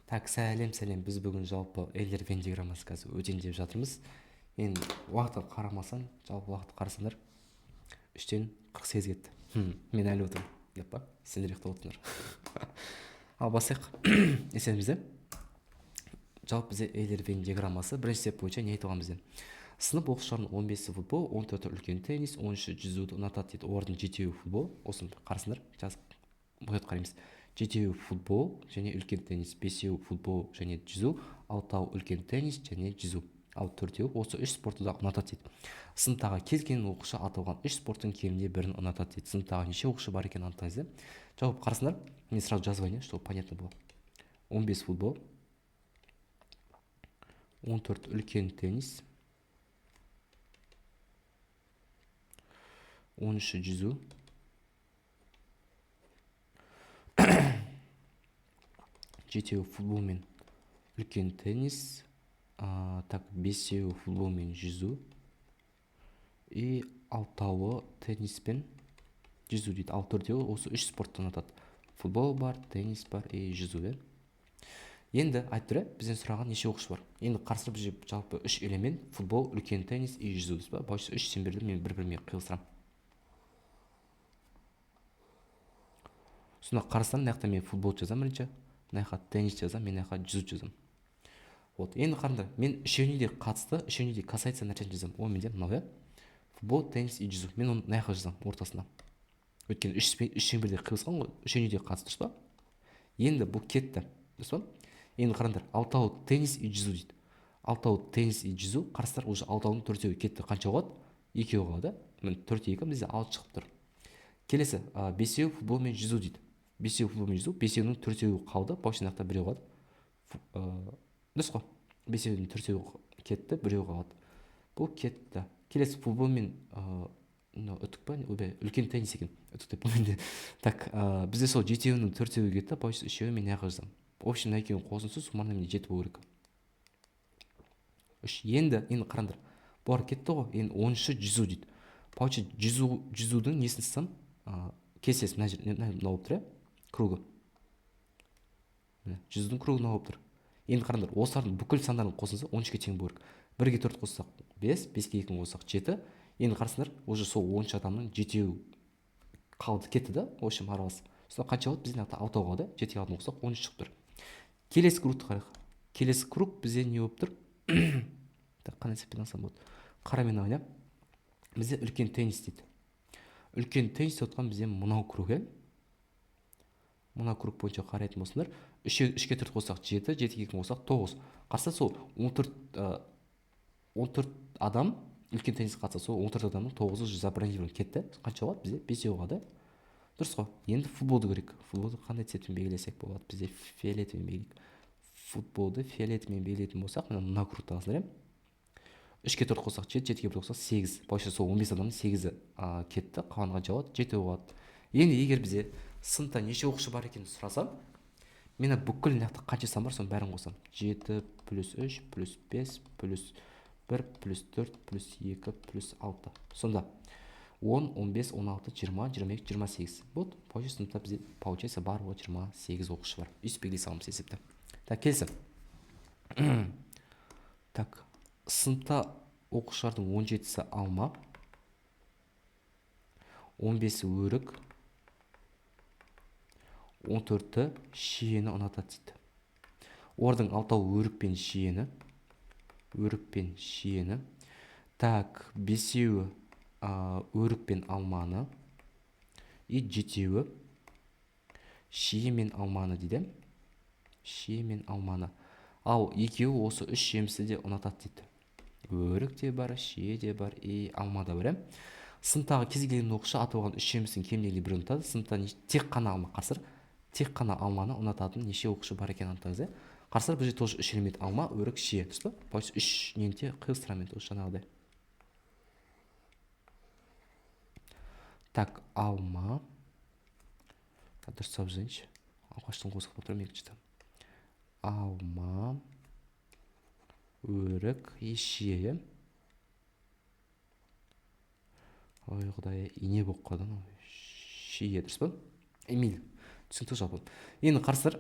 Так, сәлем, біз бүгін жалпы Эйлер Вен диаграммасы өтейін деп жатырмыз. Енді уақытқа қарамасам, жалпы уақытты қарасаңдар, 3-тен 48 кетті. Мен әлі отырмын, деп па? Сендер ұйықтап отырсыңдар. Ал басайық. Есенбізде. Жалпы бізде Эйлер Вен диаграммасы бірінші степ бойынша не айтылған бізде? Сынып оқушыларының 15-і футбол, 14-і үлкен теннис, 13-і жүзуді ұнатады дейді. Олардың 7-еуі футбол. Осыны қарасыңдар, жазып мұқият қараймыз. 7-еуі футбол және үлкен теннис, 5-еуі футбол және жүзу, 6-ауы үлкен теннис және жүзу. Ал 4-еуі осы 3 спортты да ұнатады дейді. Сыныптағы кез келген оқушы аталған 3 спорттың кемінде бірін ұнатады дейді. Сыныптағы неше оқушы бар екенін анықтаңыз. Жауап қарасыңдар. Мен сразу жазып алайын, чтобы понятно было. 15 футбол, 14 үлкен теннис, 13 жүзу, 7-еуі футбол мен үлкен теннис, так, 5-еуі футбол мен жүзу, и 6-ауы теннис пен жүзу дейді. Ал 4-еуі осы 3 спортты ұнатады. Футбол бар, теннис бар и жүзу. Енді айтып тұр, бізден сұраған неше оқушы бар. Енді қарсылып біз жалпы 3 элемент: футбол, үлкен теннис и жүзу дейсіз ба? Бойынша 3 сен берді, мен бір-біріме қиылыстырамын. Сонда қарасам, мына жақта мен футбол жазамын бірінші, мына жақта теннис жазамын, мен мына жақта жүзу жазамын. Вот. Енді қараңдар, мен үшеуіне де қатысты, үшеуіне де касается нәрсені жазамын. Ол менде мынау, футбол, теннис и жүзу. Мен оны мына жақта жазамын, ортасына. Өйткені үш шеңберде қиылысқан ғой, үшеуіне де қатысты, дұрыс па? Енді бұл кетті, дұрыс па? Енді қараңдар, 6-ауы теннис и жүзу дейді. 6-ауы теннис и жүзу, қарастар, уже 6-ауының 4-еуі кетті. Қанша болады? 2 қалады. Мен 4-2 бізде 6 шығып тұр. Келесі, 5-еуі футбол мен жүзу дейді. 5-еуі футбол мен жүзу, 5-еуінің 4-еуі қалды. Бауышын жақта 1 қалады. Дұрыс қой? 5-еуінің 4-еуі кетті, 1 қалады. Бұл кетті. Келесі, футбол мен үтік па? Үлкен теннис екен. Үтік деп бұл. Так, бізде сол 7-еуінің 4-еуі кетті, бауышын 3-еуі мен неға жаздым. В общем, мына екеуін қосынсы суммарно мен 7 болу керек. 3. Енді қараңдар. Бұлар кетті ғой. Енді 13-ші жүзу дейді. Получи жүзудің несін сызсам, кесесі мына болып тұр, кругы. Жүзудің кругы мына болып тұр. Енді қараңдар, осылардың бүкіл сандарын қосынса 13-ке тең болу керек. 1-ге 4 қоссақ 5, 5-ге 2 қоссақ 7. Енді қарасыңдар, уже сол 13 адамның 7-еуі қалды, кетті да, в общем, аралас. Сонда қанша болады? Бізден 6 қалды, 7-ге 6 қоссақ 13 шығып тұр. Келесі кругты қарайық. Келесі круг бізде не болып тұр? Так, қандай цветпен алсам болады? Қарамен ойнап. Бізде үлкен теннис дейді. Үлкен теннис отқан бізде мынау круг, Мынау круг бойынша қарайтын болсыңдар. 3-ке 4 қоссақ 7, 7-ге 2 қоссақ 9. Қарса сол 14 адам үлкен теннис қатса, сол 14 адамның 9-ы забронирован кетті. Қанша болады? Бізде 5 қалды. Дұрыс қой? Енді футболды көрейік. Футболды қандай цветпен белгілесек болады? Бізде фиолетовый белгілейік. Футболды фиолетовый белгілейтін болсақ, мына кругты аласыңдар, 3-ке 4 қоссақ 7, 7-ге 1 қоссақ 8. Бойынша сол 15 адамның 8-і кетті. Қалған қанша болады? 7 болады. Енді егер бізде сыныпта неше оқушы бар екенін сұрасам, мен бүкіл нақты қанша сан бар, соның бәрін қосам. 7 плюс 3 плюс 5 плюс 1 плюс 4 плюс 2 плюс 6. Сонда 10, 15, 16, 20, 22, 28. Вот, получается, сыныпта бізде получается бар 28 оқушы бар. Үйтіп белгілей саламыз есепті. Так, келесі. Так, сыныпта оқушылардың 17-сі алма, 15-і өрік, 14-і шиені ұнатады дейді. Олардың 6-ауы өрік пен шиені. Так, 5-еуі өрік пен алманы, и 7-еуі шие мен алманы дейді. Шие мен алманы. Ал екеуі осы 3 жемісті де ұнатады дейді. Өрік де бар, шие де бар, и алма да бар. Сыныптағы кез келген оқушы аталған 3 жемістің кемдегенде бір ұнатады. Сыныпта тек қана алма қарсыр, тек қана алманы ұнататын неше оқушы бар екенін анықтаңыз. Қарсыр бізде тоже 3 элемент: алма, өрік, шие. Дұрыс па? Бойынша 3 ненде қиылыстырамын тоже жаңағыдай. Так, алма. Дұрыс сап жазайыншы. Алғаштың қосық болып тұрмын екіншіді. Алма, өрік и шие. Ой, құдай, ине болып қалды. Шие, дұрыс па? Эмиль, түсінікті жалпы. Енді қарсылар,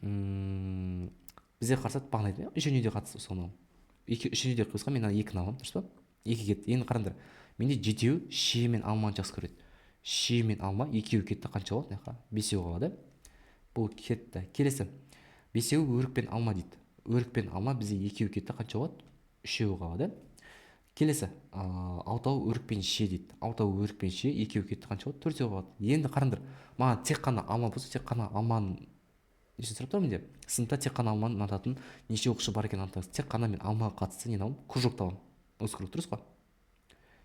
Бізде қарасады бағанайды, үшеуіне де қатысты соны. Үшеуіне де қойса мен ана екіні аламын, дұрыс па? Екі кетті. Енді қараңдар, менде жетеу шие мен алманы жақсы көреді. Шие мен алма екеуі кетті, қанша болады? Мына бесеу қалады. Бұл кетті. Келесі, бесеуі өрік пен алма дейді. Өрік пен алма бізде екеуі кетті, қанша болады? Үшеуі қалады. Келесі, алтауы өрік пен шие дейді. Алтауы өрік пен шие екеуі кетті, қанша болады? Төртеу қалады. Енді қараңдар, маған тек қана алма болса, тек қана алманың неше сұрап тұрмын деп. Сыныпта тек қана алманы ұнататын неше оқушы бар екенін анықтаңыз. Тек қана мен алмаға қатысты не аламын? Кружок табамын. Осы кружок дұрыс па?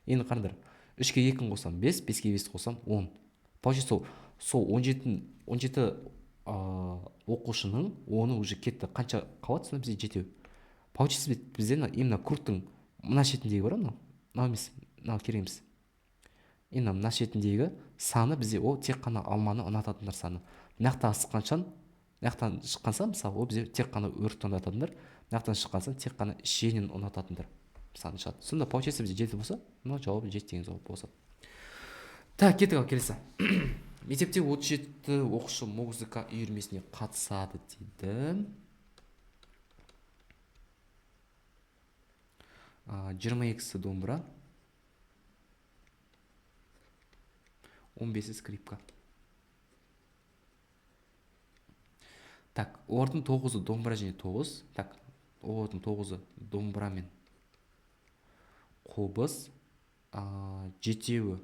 Енді қараңдар, 3-ке 2-ні қосам 5, 5-ке 5 қосам 10. Получается сол 17 оқушының 10-ы уже кетті. Қанша қалады? Сонда бізде жетеу. Получается бізде именно кругтың мына шетіндегі бар, мынау емес, мынау керек емес. Енді мына шетіндегі саны бізде ол тек қана алманы ұнататындар саны. Мынаяқтан шыққан сан, мысалы, ол бізде тек қана өрікті ұнататындар, мынаяқтан шыққан сан тек қана шиенін ұнататындар саны шығады. Сонда получается бізде 7 болса, мынау жауабы 7 деген жауап болса. Так, кеттік ал келесі. Мектепте 37 оқушы музыка үйірмесіне қатысады дейді. 22-сі домбыра, 15-сі скрипка. Так, олардың 9-ы домбыра және 9. Так, олардың 9-ы домбыра мен қобыз, 7-еуі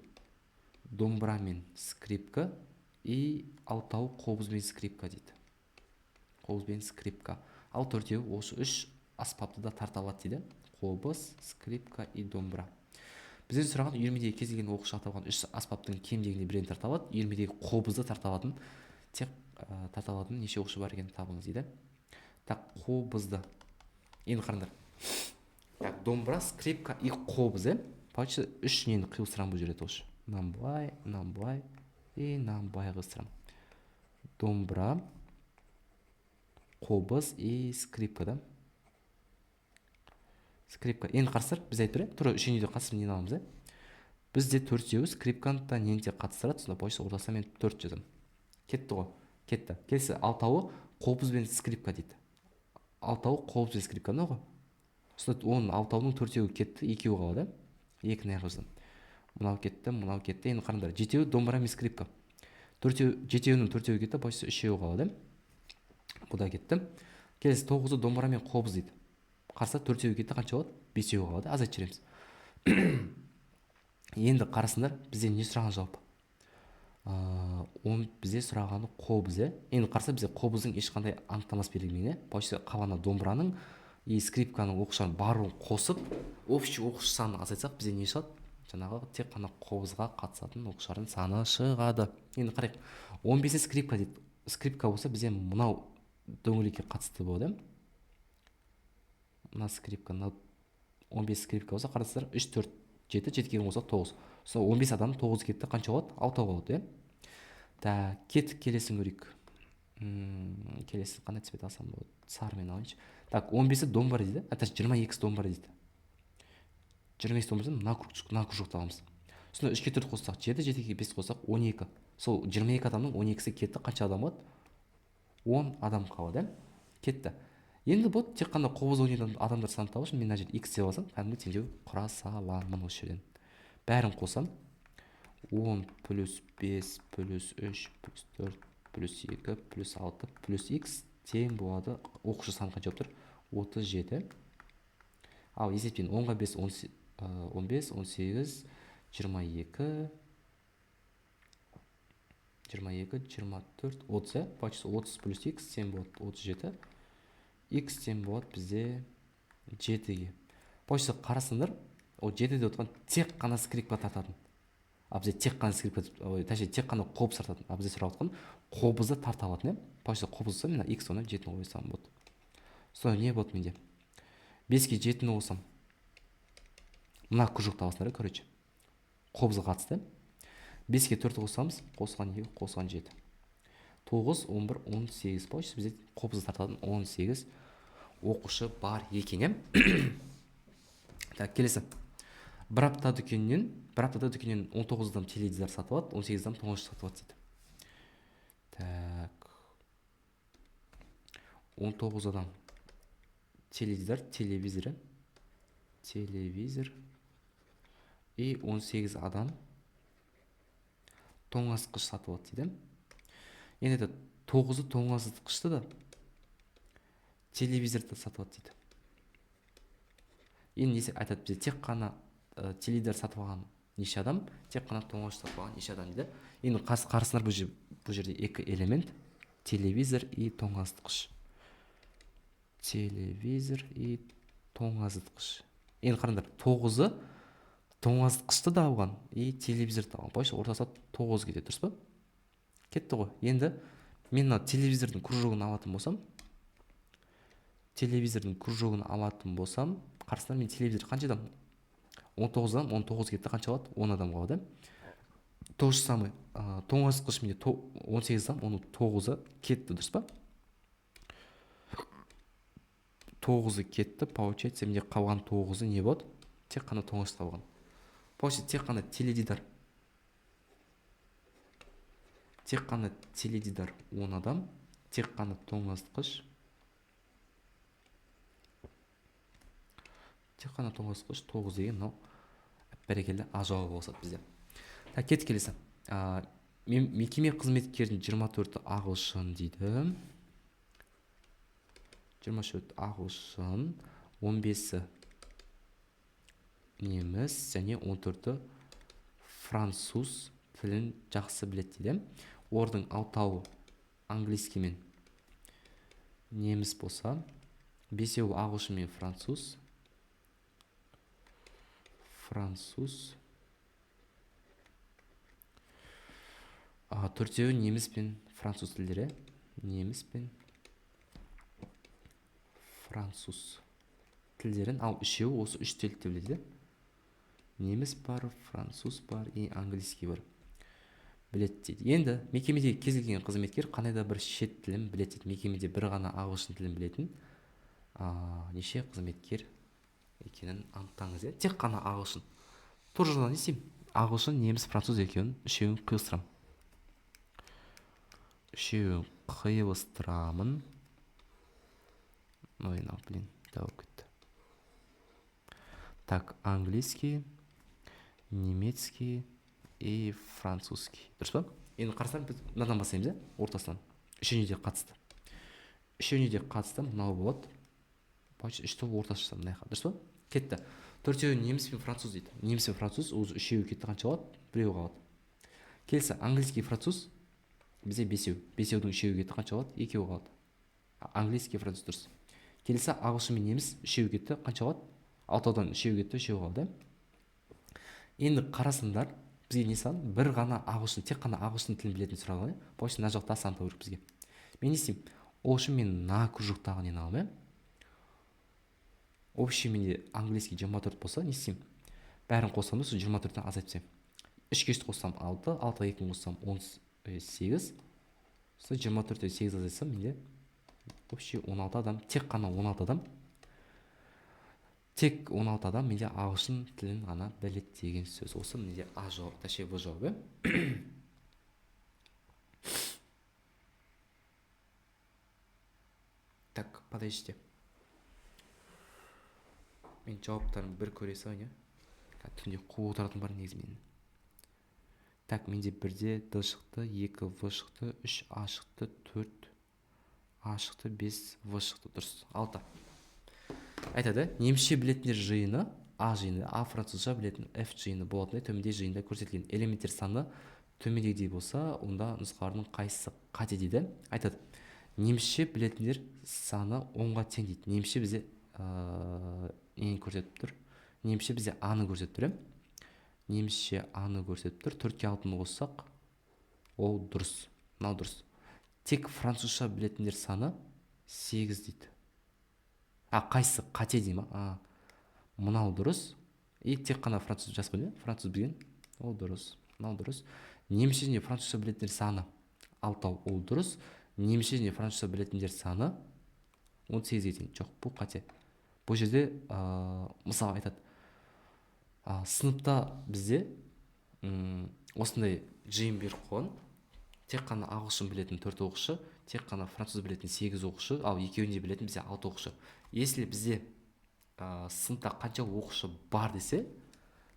домбыра мен скрипка и 6-ау қобыз бен скрипка дейді. Қобыз бен скрипка. Ал 4-еуі осы 3 аспапты да тарта алады дейді. Қобыз, скрипка и домбыра. Бізден сұраған үйірмедегі кез келген оқушы аталған 3 аспаптың кем дегенде біреуін тарта алады. Үйірмедегі қобызды тарта алатын, тек тарта алатын неше оқушы бар екенін табыңыз дейді. Так, қобызды. Енді қараңдар. Так, домбыра, скрипка и қобыз, получается 3 нені қиылыстырам бұл жерде тоже. Намбай и намбай қиылыстырам. Домбыра, қобыз и скрипка, да? Скрипка. Енді қарсыр, біз айтыр, тұры үшеуіне де қатысып нені аламыз, бізде 4-еуі скрипканы да нені де қатыстырады, сонда получается ортасына мен 4 жазам. Кетті ғой, кетті. Келесі 6-ауы қобыз бен скрипка дейді. 6-ауы қобыз бен скрипка ғой. Сонда оның 6-ауының 4-еуі кетті, 2-еуі қалады. 2-ні жаздым. Мынау кетті, мынау кетті. Енді қараңдар, 7-еуі домбыра мен скрипка. 7-еуінің 4-еуі кетті, получается 3-еуі қалады. Бұл да кетті. Келесі 9-ы домбыра мен қобыз дейді. Қарса 4-еуі кетті, қанша болады? 5-еуі қалады. Азайт жүреміз. Енді қарасындар, бізде не сұраған жауап? Бізде сұрағаны қобыз. Енді қарса бізде қобыздың ешқандай анықтамасы берілмеген. Получается қалған домбыраның и скрипканың оқушыларын барын қосып, общий оқушы санын азайтсақ, бізде не шығады? Жаңағы тек қана қобызға қатысатын оқушылардың саны шығады. Енді қарайық. 15-і скрипка дейді. Скрипка болса бізде мынау дөңгелекке қатысты болады. Мына скрипка, 15 скрипка болса, қарасыздар, 3, 4, 7, 7-ге болса 9. Сол 15 адам 9 кетті, қанша болады? 6 болады, Так, кеттік, келесін көрейік. Келесі қандай цвет алсам болады? Сарымен алайыншы. Так, 15-і домбыра дейді. 22-сі домбыра дейді. 22-сі домбырадан мына кружокты аламыз. Сонда 3-ке 4 қоссақ 7, 7-ге 5 қоссақ 12. Сол 22 адамның 12-сі кетті, қанша адам болады? 10 адам қалады, кетті. Енді бұл тек қана қобыз ойнайтын адамдар санын табу үшін мен мына жерде x деп алсам, кәдімгі теңдеу құра саламын осы жерден. Бәрін қосам. 10 плюс 5 плюс 3 плюс 4 плюс 2 плюс 6 плюс x тең болады. Оқушы саны қанша болып тұр? 37. Ал есептен 10-ға 5 15, 18, 22, 24, 30. Получается 30 плюс x тең болады 37. X тең болады бізде 7-ге. Получается қарасыңдар, ол 7-де отырған тек қана скрипка тартатын. А бізде тек қана скрипка, тек қана қобыз тартатын. А бізде сұрап отқан қобызды тарта алатын. Получается қобызды мен x оны 7-ні қойсам болады. Сонда не болады менде? 5-ге 7-ні қосам. Мына кружокты аласыңдар, короче. Қобызға қатысты. 5-ге 4 қосамыз, қосқан 2, қосқан 7. 9, 11, 18. Получается бізде қобызды тартатын 18 оқушы бар екен. Так, келесі. Бір аптада дүкеннен 19 адам теледидар сатып алады, 18 адам тоңазытқыш сатып алады дейді. Так. 19 адам телевизор и 18 адам тоңазытқыш сатып алды дейді. Енді это 9-ы тоңазытқышты да телевизорды сатып алды дейді. Енді несі айтады бізде, тек қана телевизор сатып алған неше адам, тек қана тоңазытқыш сатып алған неше адам дейді. Енді қарсылар бұл жерде екі элемент, телевизор и тоңазытқыш. Телевизор и тоңазытқыш. Енді қараңдар, 9-ы тоңазытқышты да алған и телевизорды алған. Бойша ортасы 9 кетеді, дұрыс па? Кетті ғой. Енді мен телевизордың кружогын алатын болсам, қарсыдан мен телевизор қанша адам? 19-дан 19 кетті, қанша алады? 10 адам қалады. То же самое, тоңазытқыш менде 18-дан оның 9-ы кетті, дұрыс па? 9-ы кетті, получается, менде қалған 9-ы не болады? Тек қана тоңазытқыш қалған. Получается, тек қана теледидар 10 адам, тек қана тоңазытқыш 9 деген, мынау бәрекелді А жауабы болсады бізде. Так, кетіп келесі. Мекеме қызметкердің 24-і ағылшын дейді. 24 ағылшын, 15-і неміс және 14-і француз тілін жақсы біледі дейді. Ордың 6-ы английский мен неміс болса, 5-еуі ағылшын мен француз, 4-еуі неміс пен француз тілдері, неміс пен француз тілдерін, ал 3-еуі осы 3 тілді біледі. Неміс бар, француз бар и английский бар біледі дейді. Енді мекемедегі кез келген қызметкер қандай да бір шет тілін біледі дейді. Мекемеде бір ғана ағылшын тілін білетін неше қызметкер екенін анықтаңыз. Тек қана ағылшын. Тоже не істеймін? Ағылшын, неміс, француз екеуін, үшеуін қиылыстырамын. Так, английский, немецкий и французский. Дұрыс па? Енді қарасам, біз мынадан бастаймыз, ортасынан. Үшеуіне де қатысты мынау болады. Почти үшті ортасы жасам, мынайға. Дұрыс па? Кетті. 4-еуі неміс пен француз дейді. Неміс пен француз, өзі 3-еуі кетті, қанша қалады? 1-еуі қалады. Келесі, английский, француз, бізде 5-еу. 5-еудің 3-еуі кетті, қанша қалады? 2-еуі қалады. Английский, француз дұрыс. Келесі, ағылшын мен неміс 3-еуі кетті, қанша қалады? 6-дан 3-еуі кетті, 3-еуі қалады. Енді қарасыңдар, бізге не сан? Бір ғана ағылшын, тек қана ағылшын тілін білетін сұрағы. Почти мына жақта сан тауып бізге. Мен не істеймін? Ол үшін мен мына кружоктағы нені аламын. Общий менде английский 24 болса, не істеймін? Бәрін қоссам да, сол 24-тен азайтып тастаймын. 3-ке қоссам 6, 6-ға 2 қоссам 18. Сол 24-те 8 азайтсам, менде общий 16 адам, тек қана 16 адам. Тек 16 адам менде ағылшын тілін ғана біледі деген сөз. Осы менде А жауабы, точнее В жауабы. Так, подождите. Мен жауаптарын бір көре салайын. Түнде қуып отыратын бар негізі менің. Так, менде 1-де Д шықты, 2 В шықты, 3 А шықты, 4 А шықты, 5 В шықты. Дұрыс. 6. Айтады, немісше білетіндер жиыны, А жиыны, А французша білетін F жиыны болатындай төменде жиында көрсетілген элементтер саны төмендегідей болса, онда нұсқалардың қайсысы қате дейді. Айтады, немісше білетіндер саны 10-ға тең дейді. Немісше бізде нені көрсетіп тұр? Немісше бізде А-ны көрсетіп тұр. Немісше А-ны көрсетіп тұр. 4-ке 6-ны қоссақ, ол дұрыс. Мынау дұрыс. Тек французша білетіндер саны 8 дейді. Қайсысы қате дей ма? Мынау дұрыс. И тек қана француз жазып қойды. Француз білген. Ол дұрыс. Мынау дұрыс. Немісше және французша білетіндер саны 6, ол дұрыс. Немісше және французша білетіндер саны 18 екен. Жоқ, бұл қате. Бұл жерде мысалы айтады. Сыныпта бізде осындай жиын беріп қойған. тек қана ағылшын білетін 4 оқушы, тек қана француз білетін 8 оқушы, ал екеуін де білетін бізде 6 оқушы. Если бізде сыныпта қанша оқушы бар десе,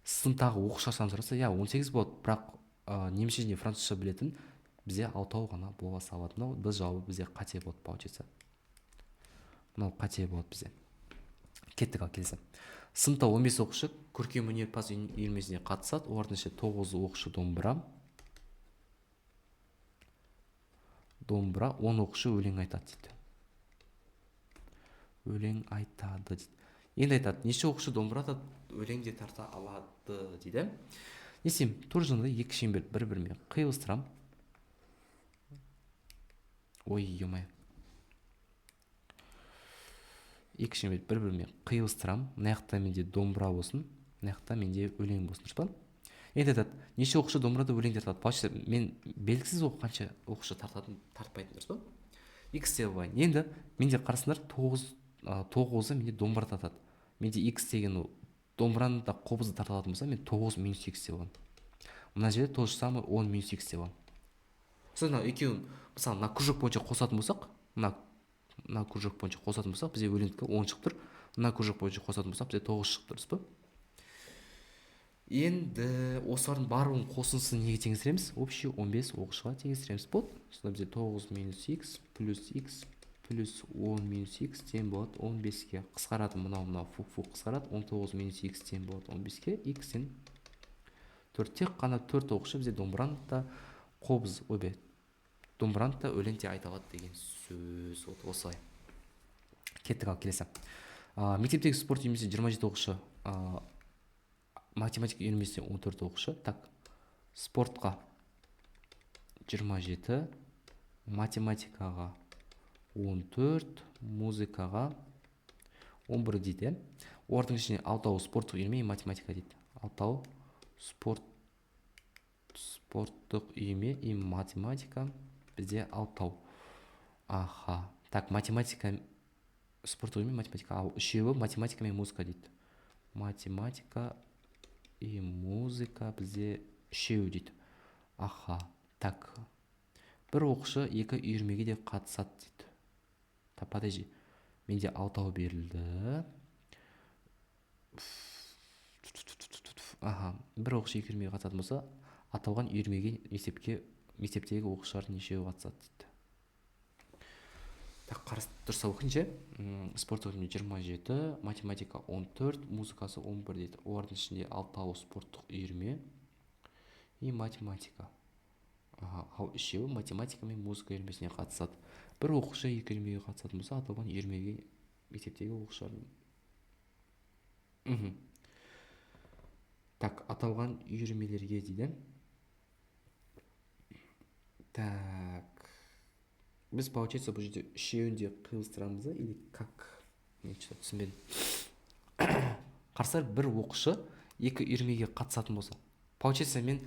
сыныптағы оқушы саны сұраса, 18 болады, бірақ немісше және французша білетін бізде 6 ғана бола салады. Мынау біз жауабы бізде қате болады, получается. Мынау қате болады бізде. Кеттік, ал келесі. Сыныпта 15 оқушы көркем өнерпаз үйірмесіне қатысады. Олардың ішінде 9 оқушы домбыра, 10 оқушы өлең айтады дейді. Өлең айтады дейді. Енді айтады, неше оқушы домбыра да өлең де тарта алады дейді. Не істеймін? Туржынды екі шеңберді бір-бірімен қиылыстырам. Ой, емай. Екі шеңберді бір-бірімен қиылыстырам. Мына жақта менде домбыра болсын, мына жақта менде өлең болсын, дұрыс па? Енді айтады, неше оқушы домбырада өлең тартады. Получается, мен белгісіз қанша оқушы тартатын, тартпайтын, дұрыс па? X деп алайын. Енді менде қарасыңдар, 9-ы менде домбыра тартады. Менде X деген домбыраны да қобызды тарта алатын болса, мен 9 минус X деп аламын. Мына жерде то же самое 10 минус X деп аламын. Сосын екеуін, мысалы, мына кружок бойынша қосатын болсақ, мына кружок бойынша қосатын болсақ, бізде өлеңдікі 10 шығып тұр. Мына кружок бойынша қосатын болсақ, бізде 9 шығып тұр, дұрыс па? Енді осылардың барлығын қосындысын неге теңестіреміз? Общий 15 оқушыға теңестіреміз. Болды. Сонда бізде 9 минус X плюс 10 минус X тең болады 15-ке. Қысқарады, мынау фу қысқарады. 19 минус X тең болады 15-ке. X-тен 4. Тек қана 4 оқушы бізде домбыраны да қобыз, домбыраны да өлең де айта алады деген сөз. Осылай. Кеттік, ал келесі. Мектептегі спорт үйірмесінде 27 оқушы, математика үйірмесінде 14 оқушы. Так, спортқа 27, математикаға 14, музыкаға 11 дейді. Олардың ішінде 6-ы спорттық үйірме, математика дейді. 6-ы спорттық үйірме и математика бізде 6-ы. Аха. Так, математика, спорттық үйірме, математика. Ал үшеуі математика мен музыка дейді. Математика и музыка бізде үшеуі дейді. Аха. Так, бір оқушы екі үйірмеге де қатысады дейді. Подожди, менде 6-ы берілді. Аха, бір оқушы екі үйірмеге қатысатын болса, аталған үйірмеге мектептегі оқушылар нешеуі қатысады дейді. Так, дұрыс оқиыншы. Спорттық үйірме 27, математика 14, музыкасы 11 дейді. Олардың ішінде 6-ы спорттық үйірме и математика. Ал үшеуі математика мен музыка үйірмесіне қатысады. Бір оқушы екі үйірмеге қатысатын болса, аталған үйірмеге мектептегі оқушылардың. Так, аталған үйірмелерге дейді. Так, біз, получается, бұл жерде үшеуінде қиылыстырамыз или как? Мен что-то түсінбедім. Қарсар, бір оқушы екі үйірмеге қатысатын болса, получается, мен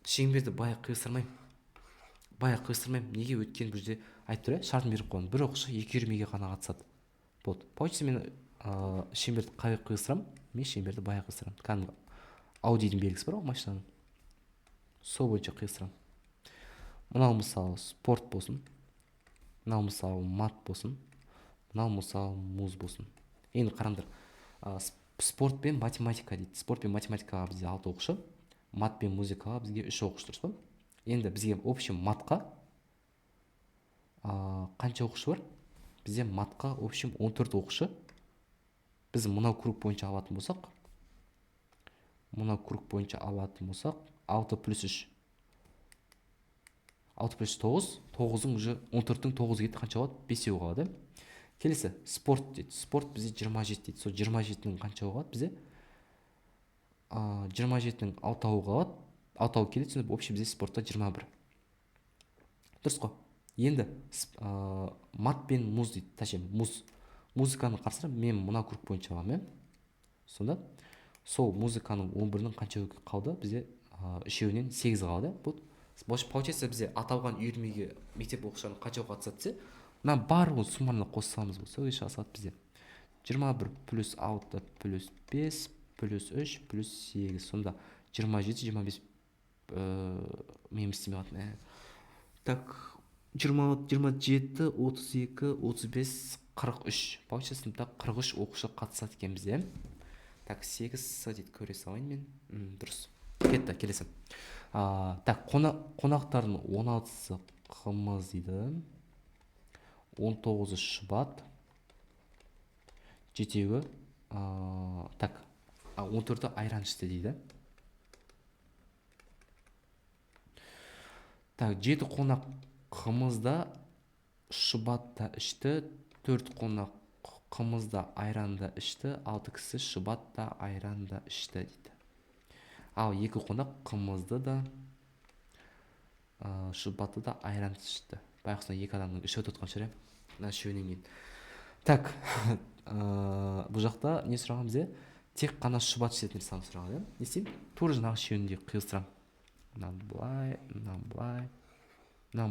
шеңберді бая қиылыстырмаймын. Неге? Өткен бұл жерде айтып тұр, шартын беріп қойған. Бір оқушы екі үйірмеге ғана қатысады. Болды. Получается, мен шеңберді қай қиылыстырамын? Мен шеңберді бая қиылыстырамын. Кәдімгі аудидің белгісі бар ғой, машинаның. Сол бойынша қиылыстырамын. Мынау мысалы спорт болсын, мынау мысалы мат болсын, мынау мысалы муз болсын. Енді қараңдар, спорт пен математика дейді. Спорт пен математикаға бізде 6 оқушы, мат пен музыкаға бізге 3 оқушы, дұрыс па? Енді бізге общем матқа қанша оқушы бар? Бізде матқа общем 14 оқушы. Біз мынау круг бойынша алатын болсақ, 6 плюс 3. 6 плюс 9, 9-ың уже 14-ің 9 кетті, қанша болады? 5 қалады. Келесі, спорт дейді. Спорт бізде 27 дейді. Сол 27-ның қанша қалады бізде? 27-ның 6-ы қалады. 6-ы келеді, сонда общем бізде спортта 21. Дұрыс қой. Енді мат пен муз дейді. Точнее, музыканы қарсыра мен мына круг бойынша аламын. Сонда сол музыканың 11-ның қанша қалды? Бізде үшеуінен 8 қалды. Получается, бізде аталған үйірмеге мектеп оқушыларының қанша қатысады десе, мына барлығын суммарно қоссамыз болса, сол шығады бізде 21 плюс 6 плюс 5 плюс 3 плюс 8. Сонда 27, 25 мен істемей қалдым. Так, 27, 32, 35, 43. Получается, сыныпта 43 оқушы қатысады екен бізде. Так, 8 дейді, көре салайын мен. Дұрыс. Кетті, келесі. Так, қонақтардың 16-сы қымыз дейді. 19-ы шұбат. Жетеуі, так, 14-і айран ішті дейді. Так, 7 қонақ қымызда шұбатта ішті, 4 қонақ қымызда айранда ішті, 6 кісі шұбатта айранда ішті дейді. Ал 2 қонақ қымызды да шұбатты да айран ішті. Байқұсына 2 адамның іші өтіп отқан шығар. Мына үшеуінен кейін. Так, бұл жақта не сұраған бізде? Тек қана шұбат ішетін нәрсені сұраған. Не істеймін? Тура жаңағы үшеуін де қиылыстырамын. Мынаны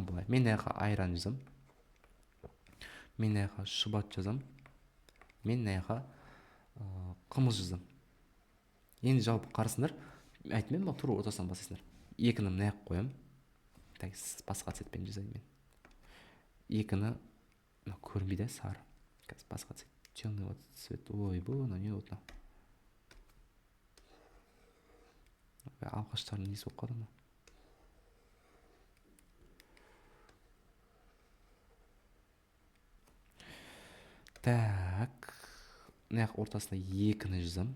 былай. Мен аяққа айран жазам. Мен аяққа шұбат жазам. Мен аяққа қымыз жазам. Енді жалпы қарасыңдар. Айтымен бұл тура ортасынан басасыңдар. 2-ні мына аяққа қоям. Так, басқа цветпен жазайын мен. 2-ні көрінбейді, сары. Басқа цвет. Темный вот цвет. Ой, бұл не вот. Алғаштардың несі болып қалды ма? Так, мына ортасына 2-ні жазам.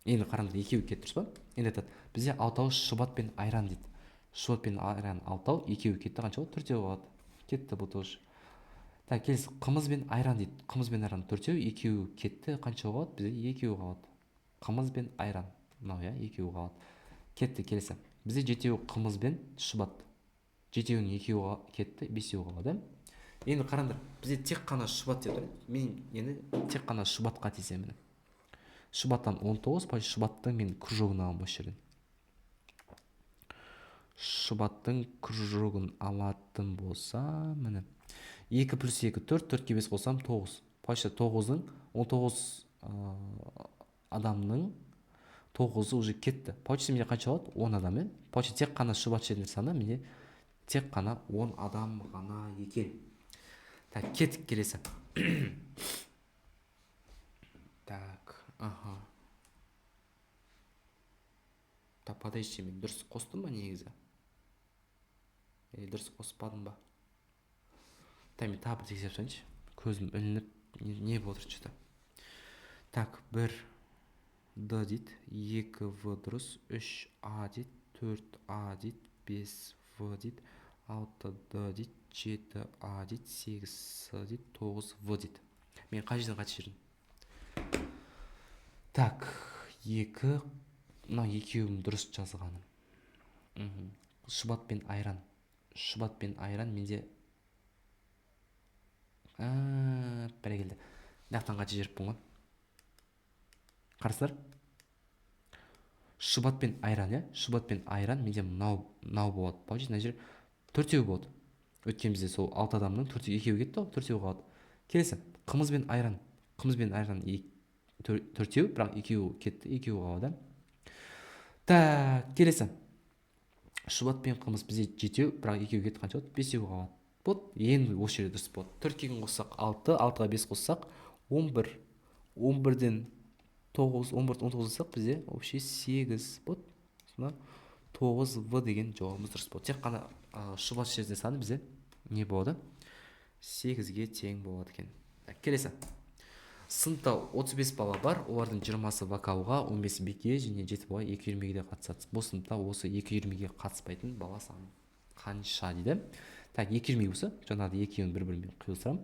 Енді қараңыз, 2-і кетті, дұрыс па? Енді айтады, бізде 6-ы шұбат пен айран дейді. Шұбат пен айран 6-ы, 2-і кетті, қанша болады? 4-еу қалады. Кетті бұл тоже. Так, келесі қымыз бен айран дейді. Қымыз бен айран 4-еу, 2-еу кетті, қанша қалады? Бізде 2-еу қалады. Қымыз бен айран. Мынау я, 2-еу қалады. Кетті, келесі. Бізде 7-еу қымыз бен шұбат. 7-еудің 2-еу кетті, 5-еу қалады. Енді қараңдар, бізде тек қана шұбат деп тұр. Мен енді тек қана шұбатқа тиесем. Шұбаттан 19, почти шұбаттың мен кружогын аламын осы жерден. Шұбаттың кружогын алатын болса, міне 2 плюс 2 4, 4-ке 5 қосам 9. Почти 9-ның 19 адамның 9-ы уже кетті. Почти менде қанша болады? 10 адам. Почти тек қана шұбат ішетін саны менде тек қана 10 адам ғана екен. Так, кеттік келесі. Так, Так, подожди, мен дұрыс қостым ба негізі? Дұрыс қоспадым ба? Так, мен тағы бір тексеріп тұрайыншы. Көзім ілініп, не болып отыр что-то. Так, 1 Д дейді, 2 В дұрыс, 3 А дейді, 4 А дейді, 5 В дейді, 6 Д дейді, 7 А дейді, 8 С дейді, 9 В дейді. Мен қай жерден қате жерден? Так, 2, мына екеуім дұрыс жазғаным. Шұбат пен айран. Шұбат пен айран менде бәрекелді. Нақтан қате жеріппін ғой. Қарасыздар? Шұбат пен айран, я? Шұбат пен айран менде мынау болады. Получится, мына жер 4-еу болады. Өткен бізде сол 6 адамның 2-еу кетті, 4-еу қалады. Келесі, қымыз бен айран. Қымыз бен айран 4-еу, бірақ 2-еу кетті, 2-еу қалады. Так, келесі. Шұбат пен қымыз бізде 7-еу, бірақ 2-еу кетті, қанша болады? 5-еу қалады. Вот, енді осы жерде дұрыс болады. 4-ке қоссақ 6, 6-ға 5 қоссақ 11. 11-ден 9, 11, 19 қоссақ бізде вообще 8 болады. Сонда 9 В деген жауабымыз дұрыс болады. Тек қана шұбат ішетін саны бізде не болады? 8-ге тең болады екен. Келесі. Сыныпта 35 бала бар, олардың 20-сы вокалға, 15-і биге және 7 бала 2-20-ге қатысады. Бұл сыныпта осы 2-20-ге қатыспайтын бала саны қанша дейді. Так, 2-20 болса, жаңағыдай екеуін бір-бірімен қиылыстырамын.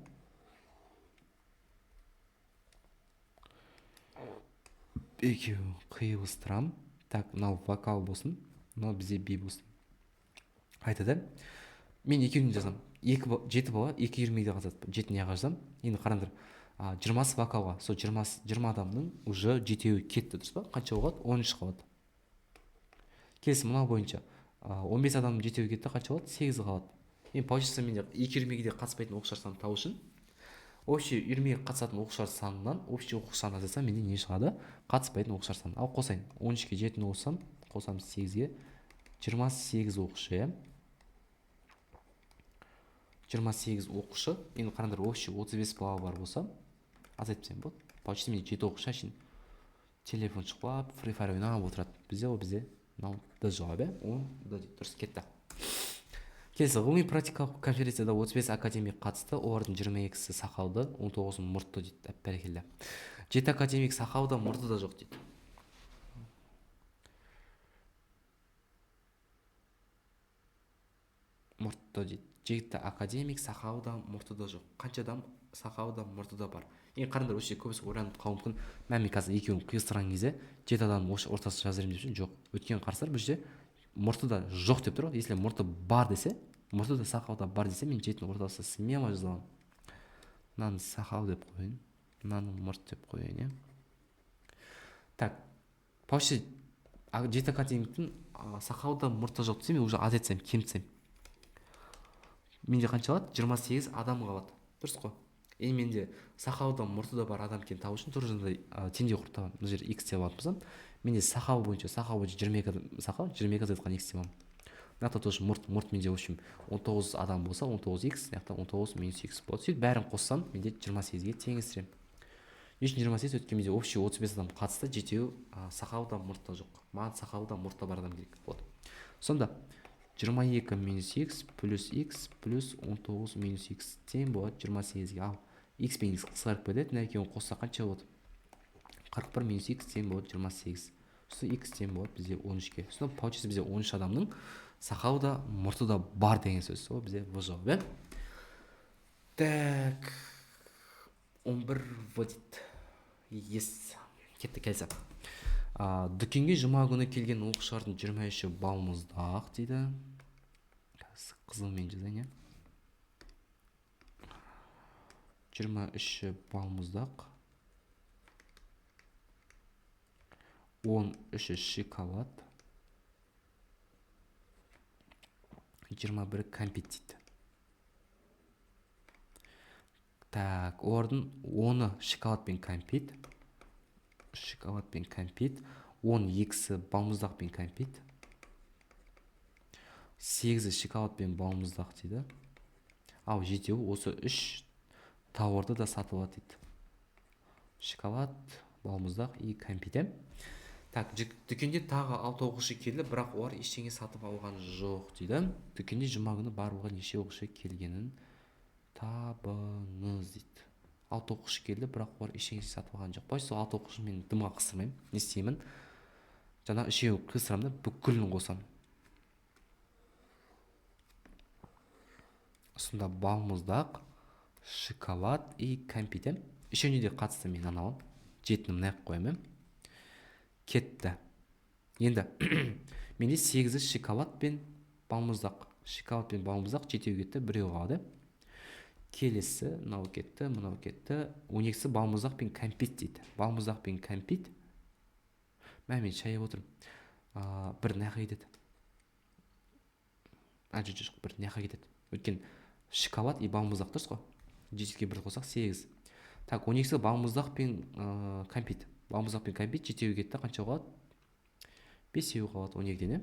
Екеуін қиылыстырамын. Так, мынау вокал болсын, мынау бізде би болсын. Айтады. Мен екеуін жазам. 7 бала 2-20-ге қатысады. 7-ні аяға жазам. Енді қараңдар. 20-сы вокалға. Сол 20 адамның уже 7-еуі кетті, дұрыс па? Қанша болады? 13 қалады. Келесі мынау бойынша 15 адамның 7-еуі кетті, қанша болады? 8 қалады. Мен получится менде 2-20-ге қатыспайтын оқушылар санын табу үшін общий 20-ге қатысатын оқушылар санынан общий оқушы санын жазсам, менде не шығады? Қатыспайтын оқушылар саны. Ал қосайын. 13-ге 7-ні қоссам 8-ге 28 оқушы, 28 оқушы. Енді қараңдар, общий 35 бала бар болса, азайтып тастайын болады. Почти менде 7 оқушы әшейін телефон шықпап, Free Fire ойнап отырады. Бізде мынау д жауап, ол д дейді. Дұрыс, кетті. Келесі, ғылыми практикалық конференцияда 35 академик қатысты, олардың 22-сі сақалды, 19-ы мұртты дейді. Бәрекелді. 7 академик сақалды, мұрты да жоқ дейді. Мұртты дейді. 7 академик сақалды, мұрты да жоқ. Қанша адам сақалды, мұрты да бар. Ең қарыңдар, осы көбісі ойланып қалуы мүмкін. Мен қазір екеуін қиыстырған кезде 7 адам ортасы жазырым деп жоқ. Өткен қарсылар бұл жерде мұрты да жоқ деп тұр ғой. Если мұрты бар десе, мұрты да сақал да бар десе, мен 7-дің ортасы смело жаза аламын. Мынаны сақал деп қояйын, мынаны мұрт деп қояйын, Так, почти 7 академиктің сақалда мұрты жоқ десе, мен уже аз етсем, кемітсем. Менде қанша қалады? 28 адам қалады. Дұрыс қой. Енді менде сақалда мұрты да бар адам екен табу үшін тоже жаңағыдай теңдеу құрып табамын. Бұл жерде x деп алып менде сақал бойынша 22 сақал, 22 азайтқан x деп аламын. Мына тоже мұрт менде в общем 19 адам болса, 19x, мына 19 минус x болады. Сөйтіп бәрін қоссам, менде 28-ге теңестіремін. Не үшін 28? Өткен менде общий 35 адам қатысты, 7-еу сақалда мұртта жоқ. Маған сақалда мұртта бар адам керек болады. Сонда 22 минус x плюс 19 минус x тең болады 28-ге. Ал x пен x қысқарып кетеді. Мына екеуін қосса қанша болады? 41 минус x тең болады 28. Сосын x тең болады бізде 13-ге. Сонда получится бізде 13 адамның сақалы да мұрты да бар деген сөз. Ол бізде в жауап. Так, 11 вводит. Yes. Кетті, келсі. Дүкенге жұма күні келген оқушылардың 23-і балмұздақ дейді. Қызылмен жазайын. 23-і балмұздақ. 13-і шоколад. 21-і кәмпит дейді. Так, олардың 10-ы шоколад пен кәмпит. 12-сі балмұздақ пен кәмпит. 8-і шоколад пен балмұздақ дейді. Ал 7-еу осы 3 тауарды да сатып алады дейді. Шоколад, балмұздақ и кәмпит. Так, дүкенде тағы 6 оқушы келді, бірақ олар ештеңе сатып алған жоқ дейді. Дүкенде жұма күні барлығы неше оқушы келгенін табыңыз дейді. 6 оқушы келді, бірақ олар ештеңе сатып алған жоқ. Бойсы 6 оқушы мен дымға қыстырмаймын. Не істеймін? Жаңа үшеуін қыстырамын да бүкілін қосам. Сонда балмұздақ, шоколад и кәмпит. Үшеуіне де қатысты мен анауын. 7-ні мына қоямын. Кетті. Енді менде 8-і шоколад пен балмұздақ. Шоколад пен балмұздақ 7-еу кетті, 1-еу қалды. Келесі, мынау кетті, мынау кетті. 12-сі балмұздақ пен кәмпит дейді. Балмұздақ пен кәмпит. Мен шайып отырмын. Бір нәқа кетеді. Жоқ, бір нәқа кетеді. Өткен шоколад и балмұздақ дұрыс қой. 7-ге 1 қосақ 8. Так, 12-сі балмұздақ пен кәмпит. Балмұздақ пен кәмпит 7-еу кетті, қанша қалады? 5-еу қалады 12-ден.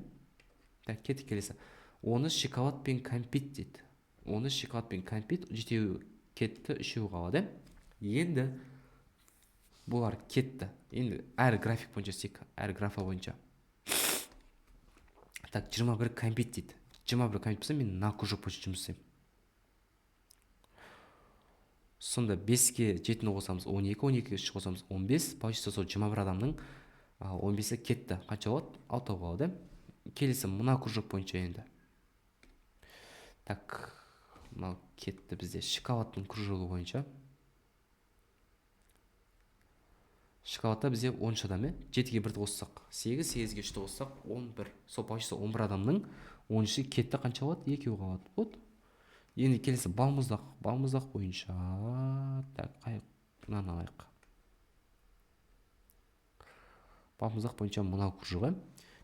Так, кетті келесі. 10-ы шоколад пен кәмпит дейді. 10-ы шоколад пен кәмпит 7-еу кетті, 3-еу қалады. Енді бұлар кетті. Енді әр график бойынша сек, әр графа бойынша. Так, 21 кәмпит дейді. 21 кәмпит болса, мен на кружок бойынша жұмыс істеймін. Сонда 5-ке 7-ні қосамыз 12, 12-ге 3 қосамыз 15. Получится сол 21 адамның 15-і кетті. Қанша болады? 6 қалады. Келесі мына кружок бойынша енді. Так, мынау кетті бізде шоколадтың кружогы бойынша. Шоколадта бізде 13 адам. 7-ге 1-ді қоссақ 8, 8-ге 3-ді қоссақ 11. Сол получится 11 адамның 13-і кетті, қанша қалады? 2-еу қалады. Вот. Енді келесі балмұздақ бойынша. Так, мынаны алайық. Балмұздақ бойынша мынау кружогы.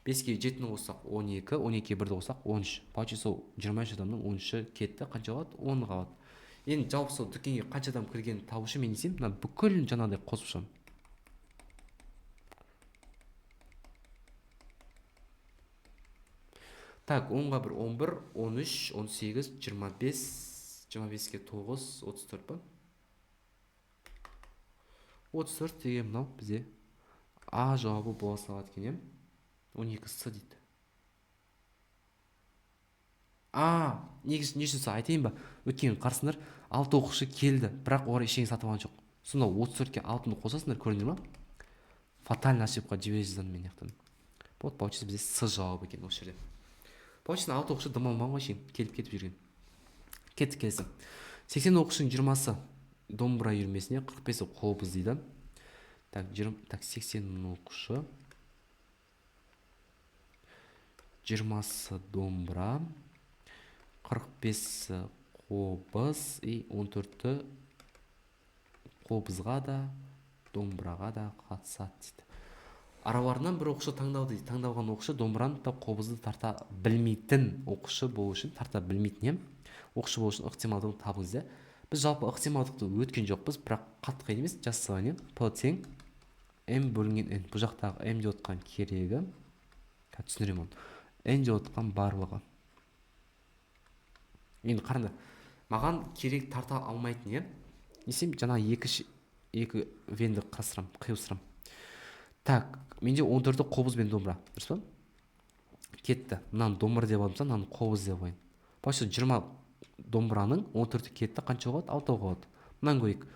5-ге 7-ні қоссақ 12, 12-ге 1-ді қоссақ 13. Получится сол 23 адамның 13-і кетті, қанша қалады? 10 қалады. Енді жалпы сол дүкенге қанша адам кіргенін табушы мен десем, мына бүкілін жаңағыдай қосып шығамын. Так, 10-ға 1 11, 13, 18, 25, 25-ке 9, 34 па? 34 деген мынау бізде А жауабы бола салады екен, иә? 12 С дейді. нешесі айтайын ба? Өткен қарсыңдар 6 оқушы келді, бірақ олар ештеңе сатып алған жоқ. Сонда 34-ке 6-ны қосасыңдар, көрдіңдер ма? Фатальный ошибка жібере жаздадым мен яқтан. Вот, получается бізде С жауабы екен осы жерде. Получается 6 оқушы дымалмаған ғой шейін келіп кетіп жүрген. Кеттік келесі. 80 оқушының 20-сы домбыра үйірмесіне, 45-і қобыз дейді. Так, 80 оқушы, 20-сы домбыра, 45-і қобыз и 14-і қобызға да, домбыраға да қатысады дейді. Араларынан бір оқушы таңдалды дейді. Таңдалған оқушы домбыраны да қобызды тарта білмейтін оқушы болу үшін, тарта білмейтін оқушы болу үшін ықтималдығын табыңыз де. Біз жалпы ықтималдықты өткен жоқпыз, бірақ қатты қиын емес, жазсаған П тең М бөлінген Н. Бұл жақтағы М деп отқан керегі, түсіндіремін оны. Н деп отқан барлығы. Енді қараңдар, маған керек тарта алмайтын, десем жаңа екі венді қиылсырам. Так, менде 14-і қобыз бен домбыра, дұрыс па? Кетті. Мынаны домбыра деп алдымса, мынаны қобыз деп қойын. Почти 20 домбыраның 14-і кетті, қанша болады? 6 болады. Мынаны көрейік.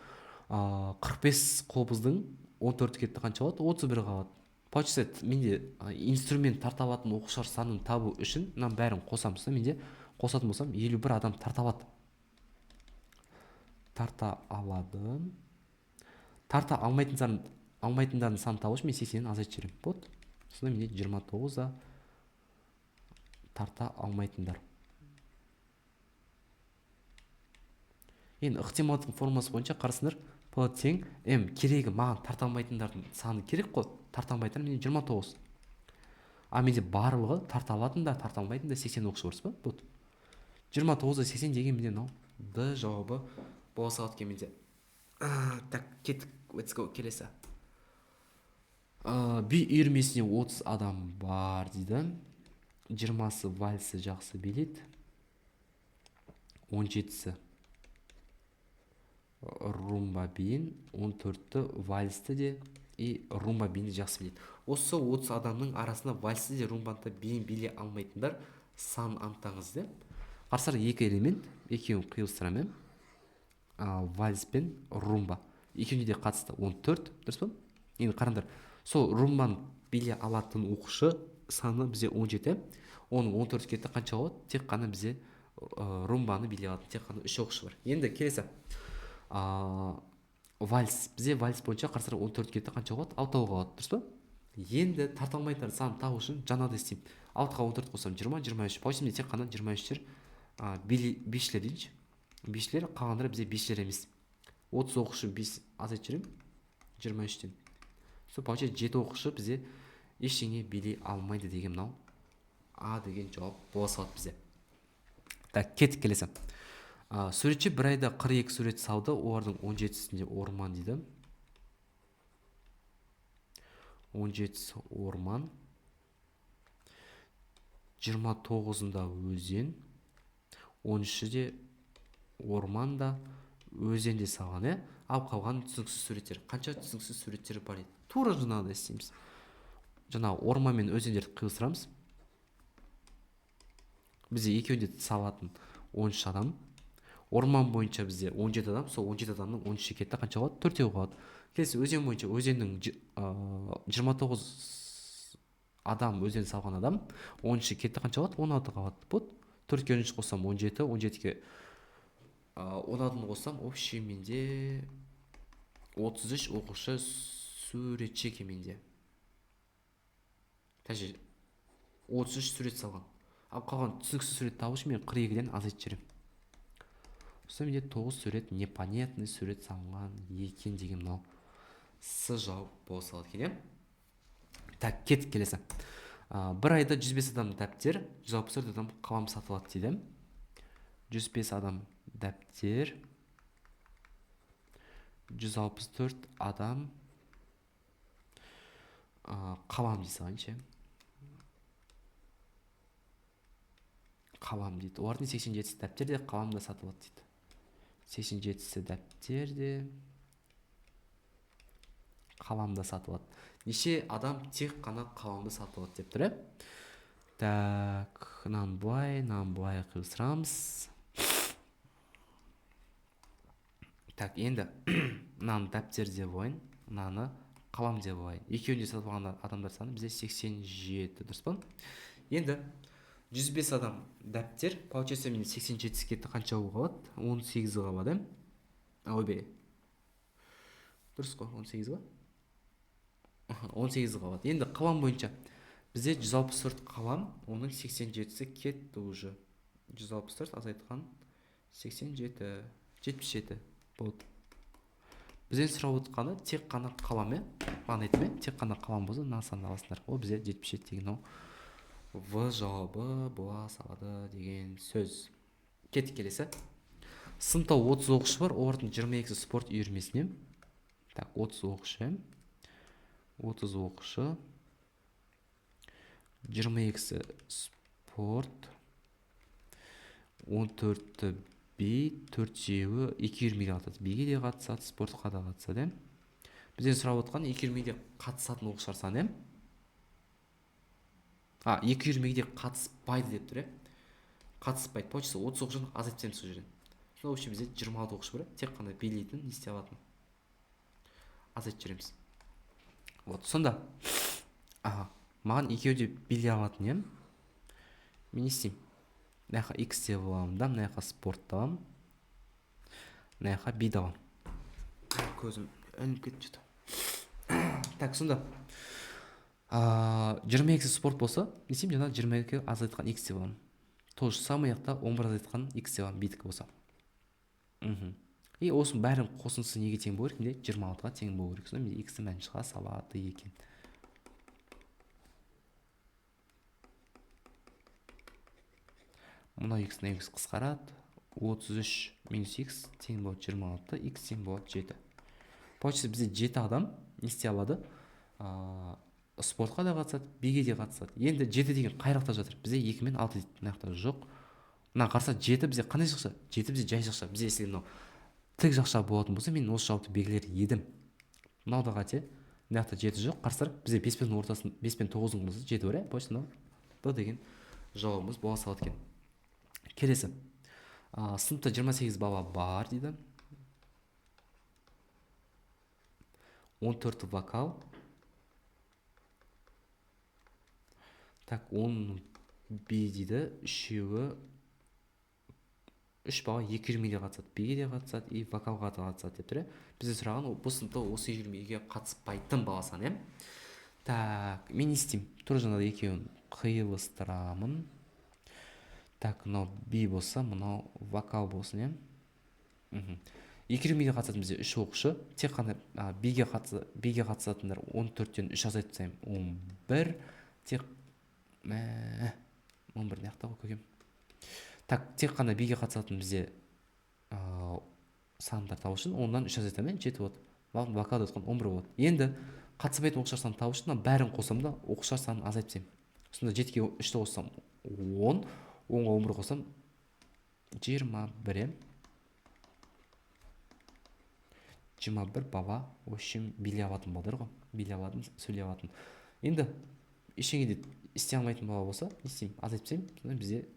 45 қобыздың 14-і кетті, қанша болады? 31 қалады. Почти менде инструмент тарта алатын оқушылар санын табу үшін мынаның бәрін қосамыз. Менде қосатын болсам 51 адам тарта алады. Тарта алады. Тарта алмайтындардың санын табу үшін мен 80-нен азайтып жіберемін. Вот. Сонда менде 29-да тарта алмайтындар. Енді ықтималдықтың формуласы бойынша қарасыңдар, П тең М. Керегі маған тарта алмайтындардың саны керек қой. Тарта алмайтындар менде 29. Менде барлығы тарта алатын да, тарта алмайтын да 80 оқушы бар, па? Вот. 29-да 80 деген менде мынау Д жауабы бола салады екен менде. Так, кеттік. Let's go, келесі. Би үйірмесіне 30 адам бар дейді. 20-сы вальсі жақсы билейді. 17-сі румба биін, 14-ті вальсті де и румба биінді жақсы билейді. Осы 30 адамның арасында вальсті де румбаны биін билей алмайтындар сан анықтаңыз де. Қарсар екі элемент, екеуін қиылыстырамын. Вальс пен румба. Екеуіне де қатысты 14, дұрыс па? Енді қараңдар, сол румбаны билей алатын оқушы саны бізде 17, оның 14 кетті, қанша болады? Тек қана бізде румбаны билей алатын тек қана 3 оқушы бар. Енді келесі вальс. Бізде вальс бойынша қарсар 14 кетті, қанша болады? 6 болады, дұрыс па? Енді тарта алмайтындар санын табу үшін жаңағыдай істеймін. 6-ға 14 қосам 20, 23. Получается тек қана 23-тер бишілер дейінші. Бишілер, қалғандары бізде бишілер емес. 30 оқушы 5 азайтып жүремін 23-тен. Получается 7 оқушы бізде ештеңе билей алмайды деген мынау А деген жауап бола салады бізде. Так, кеттік келесі. Суретші бір айда 42 сурет салды, олардың 17-сінде орман дейді. 17-сі орман, 29-ында өзен, 13-і де орман да өзен де салған, ал қалған түсініксіз суреттер. Қанша түсініксіз суреттер бар еді? Тура жаңағыдай істейміз. Жаңағы орман мен өзендерді қиылыстырамыз. Бізде екеуінде салатын 13 адам. Орман бойынша бізде 17 адам, сол 17 адамның 13-і кетті, қанша қалады? 4 қалады. Келесі өзен бойынша өзеннің 29 адам өзен салған адам, 13-і кетті, қанша қалады? 16 қалады. Вот 4-ке 13 қоссам 17, 17-ке 16-ны қоссам, общий менде 33 оқушы суретші екен менде. 33 сурет салған. Ал қалған түсініксіз сурет табу үшін мен 42-ден азайтып жүремін. Сосын менде 9 сурет непонятный сурет салған екен деген мынау С жауап бола салады екен. Так, кеттік келесі. Бір айда 105 адам дәптер, 164 адам қалам сатылады дейді. 105 адам дәптер, 164 адам қалам дейсі. Қалам дейді. Олардың 87 дәптер де қалам да сатылады дейді. 87-сі дәптерде, қаламда сатылады. Неше адам тек қана қаламды сатып алады деп тұр. Так, мынаны былай қиылыстырамыз. Так, енді мынаны дәптер деп алайын, мынаны қалам деп алайын. Екеуінде сатып алған адамдар саны бізде 87, дұрыс па? Енді 105 адам дәптер, получается менде 87 кетті, қанша қалады? 18 қалады. Ойбай. Дұрыс қой, 18 ба? 18 қалады. Енді қалам бойынша бізде 164 қалам, оның 87-сі кетті уже. 164 азайтқан 87, 77 болды. Бізден сұрап отқаны тек қана қалам, маған айтты ме? Тек қана қалам болса, мына санды аласыңдар. Ол бізде 77 деген В жауабы бола салады деген сөз. Кеттік келесі. Сыныпта 30 оқушы бар, олардың 22-сі спорт үйірмесіне. Так, 30 оқушы. 22-сі спорт, 14-ті би, 4-еуі 2 үйірмеге қатысады. Биге де қатысады, спортқа да қатысады. Бізден сұрап отқан 2 үйірмеге қатысатын оқушылар саны. 2 үйірмеге қатыспайды деп тұр. Қатыспайды. Получится 30 оқушыны азайтып тастаймыз сол жерден. Сонда вообще бізде 26 оқушы бар. Тек қана билейтін, не істей алатын. Азайтып жүреміз. Вот, сонда маған екеуі де билей алатын, мен не істеймін? Мына жаққа X деп аламын да, мына жаққа спортты аламын. Мына жаққа биді аламын. Көзім ілініп кетіп жатыр. Так, сонда 22-сі спорт болса, не істеймін? Жаңа 22-ге азайтқан X деп аламын. То же самое жақта 11 азайтқан X деп аламын, бидікі болса. И осының бәрін қосындысы неге тең болу керек? 26-ға тең болу керек. Сонда мен X-ті мән шыға салады екен. Мынау X-на X қысқарады. 33 минус X тең болады 26, X тең болады 7. Получается бізде 7 адам не істей алады? Спортқа да қатысады, биге де қатысады. Енді 7 деген қай жақта жатыр? Бізде 2 мен 6 дейді. Мына жақта жоқ. Мына қарса 7 бізде қандай жақша? 7 бізде жай жақша. Бізде если мынау тік жақша болатын болса, мен осы жауапты белгілер едім. Мынау да қате. Мына жақта 7 жоқ. Қарсылар бізде 5 пен 9-ың болса 7 бар, получается мынау Б деген жауабымыз бола салады екен. Келесі. Сыныпта 28 бала бар дейді. 14 вокал. Так, 10 би дейді. 3 бала 2 үйірмеге қатысады. Биге де қатысады, и вокалға да қатысады деп тұр. Бізде сұраған бұл сыныпта осы үйірмеге қатыспайтын бала саны. Так, мен не істеймін? Тура жаңағыдай екеуін қиылыстырамын. Так, мынау би болса, мынау вокал болсын, 2 үйірмеге қатысатын бізде 3 оқушы. Тек қана биге қатысатындар 14-тен 3 азайтып тастаймын. 11. Тек 11 не жақта ғой көкем. Так, тек қана биге қатысатын бізде сандар табу үшін 10-дан 3 азайтамын, 7 болады. Вокалда отқан 11 болады. Енді қатыспайтын оқушылар санын табу үшін бәрін қосам да оқушылар санын азайтып тастаймын. Сонда 7-ге 3-ті қоссам 10, 10-ға 11 қоссам 21. 21 бала, в общем, билей алатын балдар ғой. Билей алатын, сөйлей алатын. Енді ештеңе де істей алмайтын бала болса, не істеймін? Азайтып тастаймын. Сонда бізде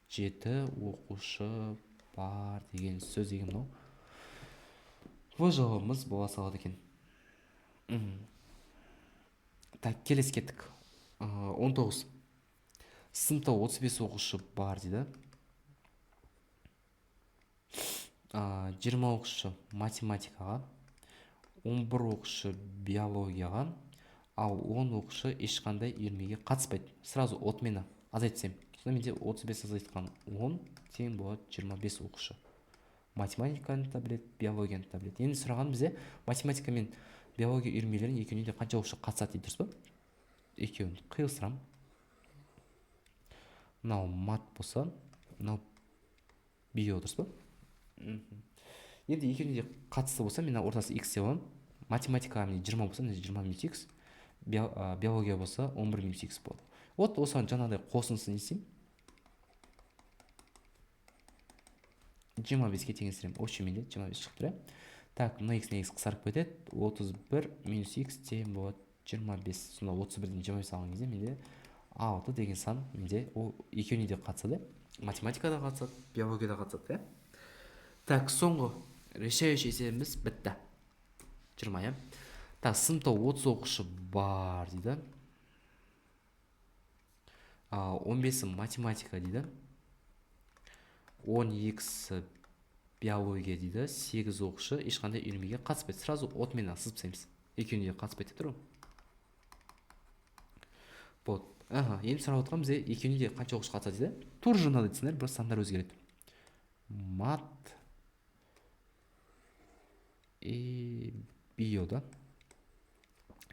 7 оқушы бар деген сөз деген мынау. В жауабымыз бола салады екен. Так, келесі кеттік. 19. Сыныпта 35 оқушы бар дейді. 20 оқушы математикаға, 11 оқушы биологияға, ал 10 оқушы ешқандай үйірмеге қатыспайды. Сразу отмена азайтсам. Сонда менде 35 азайтқан 10 тең болады 25 оқушы. Математиканы таблет, биологияны таблет. Енді сұраған бізде математика мен биология үйірмелерін екеуіне де қанша оқушы қатысады дейді, дұрыс па? Екеуін қиылыстырамын. Мынау мат болса, мынау био, дұрыс па? Енді екеуіне де қатысты болса, мен ортасы X деп аламын. Математикаға мен 20 болса, 20 минус X. Биология болса 11 минус X болады. Вот осыған жаңағыдай қосындысын не істеймін? 25-ке теңестіремін. Общий менде 25 шығып тұр. Так, мына x қысарып кетеді. 31 минус x тең болады 25. Сонда 31-ден 25 алған кезде менде 6 деген сан менде ол екеуіне де қатысады. Математикада қатысады, биологияда қатысады. Так, соңғы решающий есебіміз бітті. 20. Так, сыныпта 30 оқушы бар дейді. 15 математика дейді. 12 биология дейді. 8 оқушы ешқандай үйірмеге қатыспайды. Сразу отмен сызып тастаймыз. Екеуіне де қатыспайды тұр. Вот. Енді сұрап отырған бізде екеуіне де қанша оқушы қатысады дейді. Тур же мынандай түсіндер, бір сандар өзгереді. Мат и био да.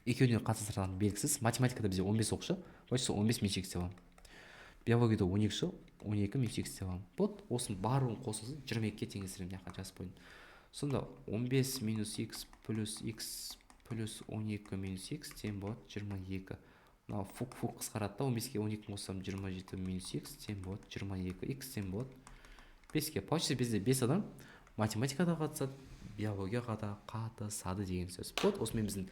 Екеуіне қатыстырған белгісіз. Математикада бізде 15 оқушы. Ойша 15 минус x деп аламын. Биологияда 12, 12 минус x деп аламын. Вот, осының барлығын қосылсын 22-ке теңестіремін, мына жазып қойдым. Сонда 15 минус x плюс 12 минус x тең болады 22. Мына фук қысқарады да, 15-ке 12 қоссам 27 минус x тең болады 22. X тең болады 5-ке. Получится бізде 5 адам математикада қатысады, биологияға да қатысады деген сөз. Вот, осымен біздің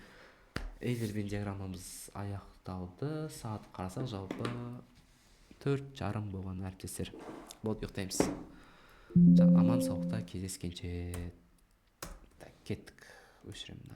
Эйлер-Вен диаграммамыз аяқталды. Сағат қарасақ жалпы 4:30 болған әріптестер. Болды, ұйықтаймыз. Аман саулықта кездескенше. Кеттік. Өшіремін.